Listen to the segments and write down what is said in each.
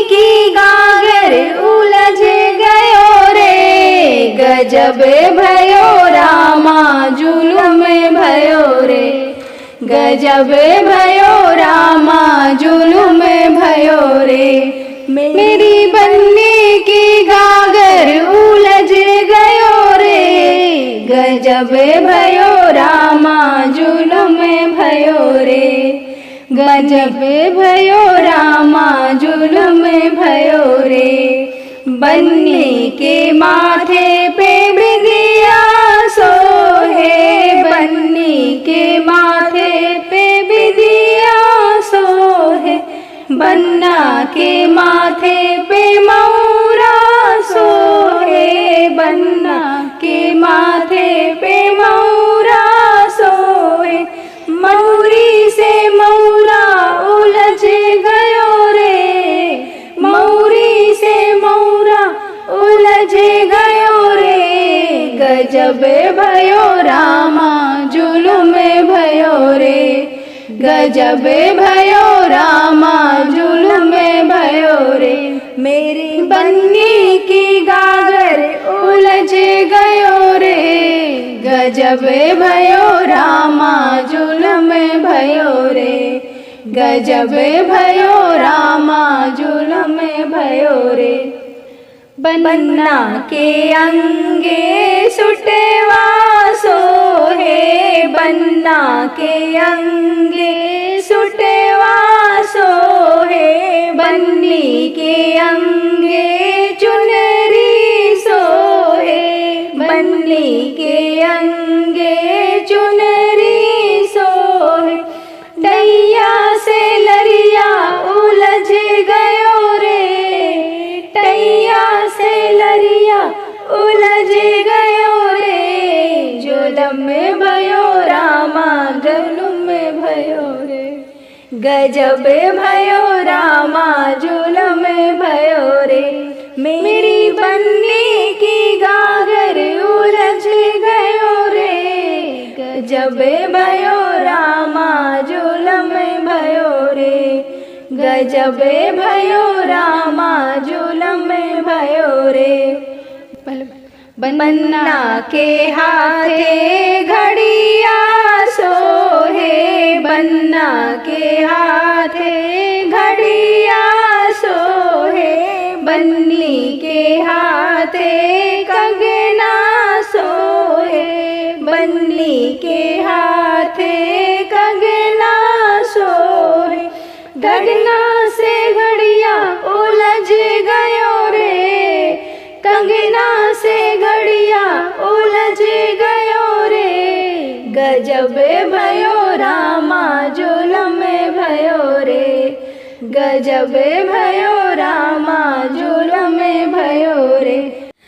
की गागर उलझ गयो रे, गजब भयो रामा जुलुम भयो रे, गजब भयो रामा जुलुम भयो रे। मेरी बन्नी की गागर उलझ गयो रे, गजब भयो रामा जुलुम भयो रे, गजब भयो रामा जुलुम भयो रे। बन्नी के माथे पे बिंदिया सोहे, बन्नी के माथे पे बिंदिया सोहे, बन्ना के माथे पे मौरा सोहे, बन्ना के माथे पे मौरा सोहे। मौरी से मौरा उलझ गयो रे, मौरी से मौरा उलझ गयो रे, गजब भयो रामा जुलुम भयो रे, गजब भयो रामा जुलुम भयो रे। मेरी बन्नी की गागर उलझ गयो रे, गजब भयो रामा जुलुम भयो रे, गजब भयो रामा जुलुम भयो रे। बन्ना के अंगे सुटवा सोहे, बन्ना के अंगे सुटवा सोहे, बन्नी के अंगे चुनरी सोहे, बन्नी के अंगे चुनरी सोहे। टैया से लरिया उलझ गयो रे, टैया से लरिया उलझ गयो रे, जुलुम भयो रामा जुलुम भयो रे, गजब भयो रामा जुलुम भयो रे। मेरी बन्नी की गागर उलझ गयो रे, गजब भयो रामा जुलुम भयो रे, गजब भयो रामा जुलुम भयो रे। बन्ना के हाथे घड़िया सोहे, बन्ना के हाथे घड़िया सोहे, बन्नी के हाथे कंगना सोहे, बन्नी के हाथे कंगना सोहे। घड़ना से घड़िया उलझ गयो रे, कंगना से घड़िया उलझ गयो रे, गजब भयो रामा जुलुम भयो रे, गजब भयो रामा जुलुम भयो रे।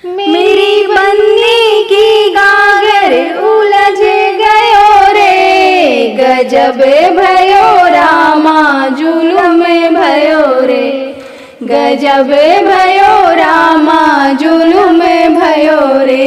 मेरी बन्नी की गागर उलझ गयो रे, गजब भयो रामा जुलुम भयो रे, गजब भयो रामा जुलुम भयो रे।